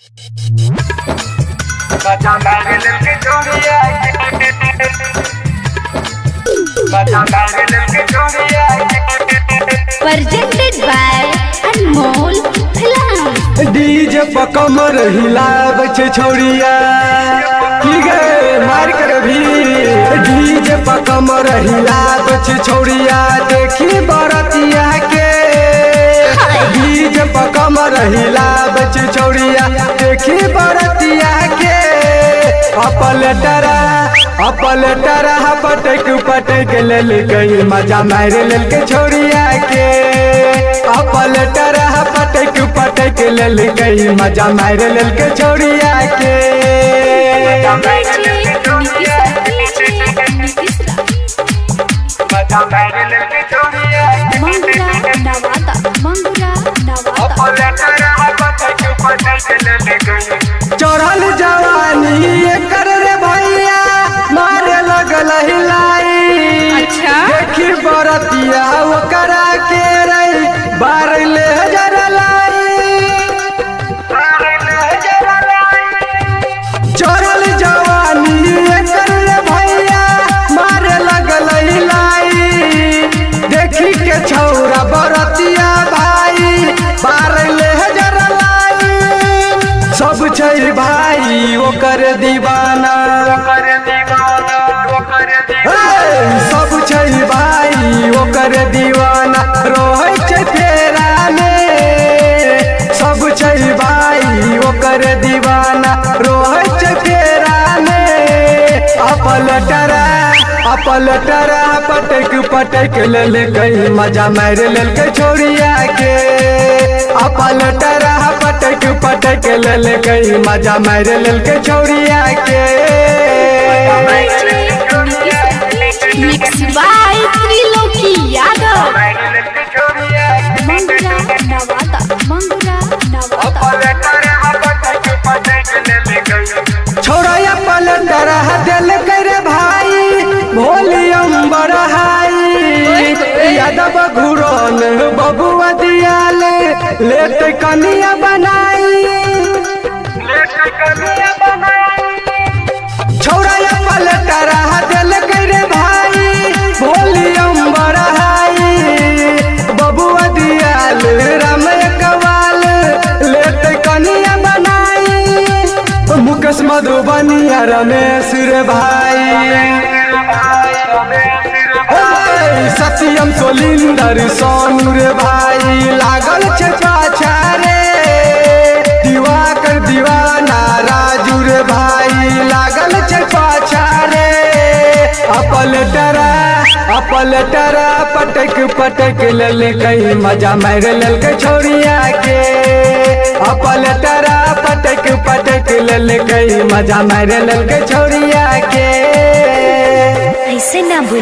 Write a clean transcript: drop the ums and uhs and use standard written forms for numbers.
Presented by Anmol Film। DJ पर कमर हिलावे छे छोड़िया की गे मार कर भी। डीजे पर कमर हिलावे छे छोड़िया देखी बरतिया के। डीजे पर कमर हिलावे छे छोड़िया देखी बरतिया के। अपलटरा पटक पटक लेल गई मजा मार लेल के छोड़िया के। अपलटरा पटक पटक लेल गई मजा मार लेल के छोड़िया के। चढ़ल जवानी कर रे भैया मारे लगल हिलाई। देखी बरतिया ओकरा के रही बारले चढ़ल जवानी कर रे भैया मारे लगल हिलाई। देखी के छौरा बरतिया भाई बारले सब छै भाई ओकर दीवाना। सब छै भाई ओकर दीवाना रोहै छै फेरा में। सब छै भाई ओकर दीवाना रोहै छै फेरा में। अपलटरा पटक पटक लेल गई मजा मार लेल के छोड़िया के। अपलटरा पटक पटक लेल गई मजा मार लेल के छोड़िया के। Mixed by Triloki Yadav। छोड़ा अपलटरा दिल कर भाई वॉल्यूम बढ़ाई। यादव घुरन बबुआ दियाल लेट कनिया बनाई। छोड़ा अपलटरा दिल कर भाई वॉल्यूम बढ़ाई। बबुआ दियाल राम कवाल लेट कनिया बनाई। मुकेश मधुबनिया रमेश रे भाई। सत्यम सोलिंदर सोनू रे भाई लागल छे पाछा रे। दिवाकर दीवाना राजू रे भाई लागल छे पाछा रे। अपलटरा पटक पटक लेल गई मजा मार लेल के छोड़िया के। अपलटरा पटक पटक लेल गई मजा मार लेल के छोड़िया के। ऐसे ना बोला।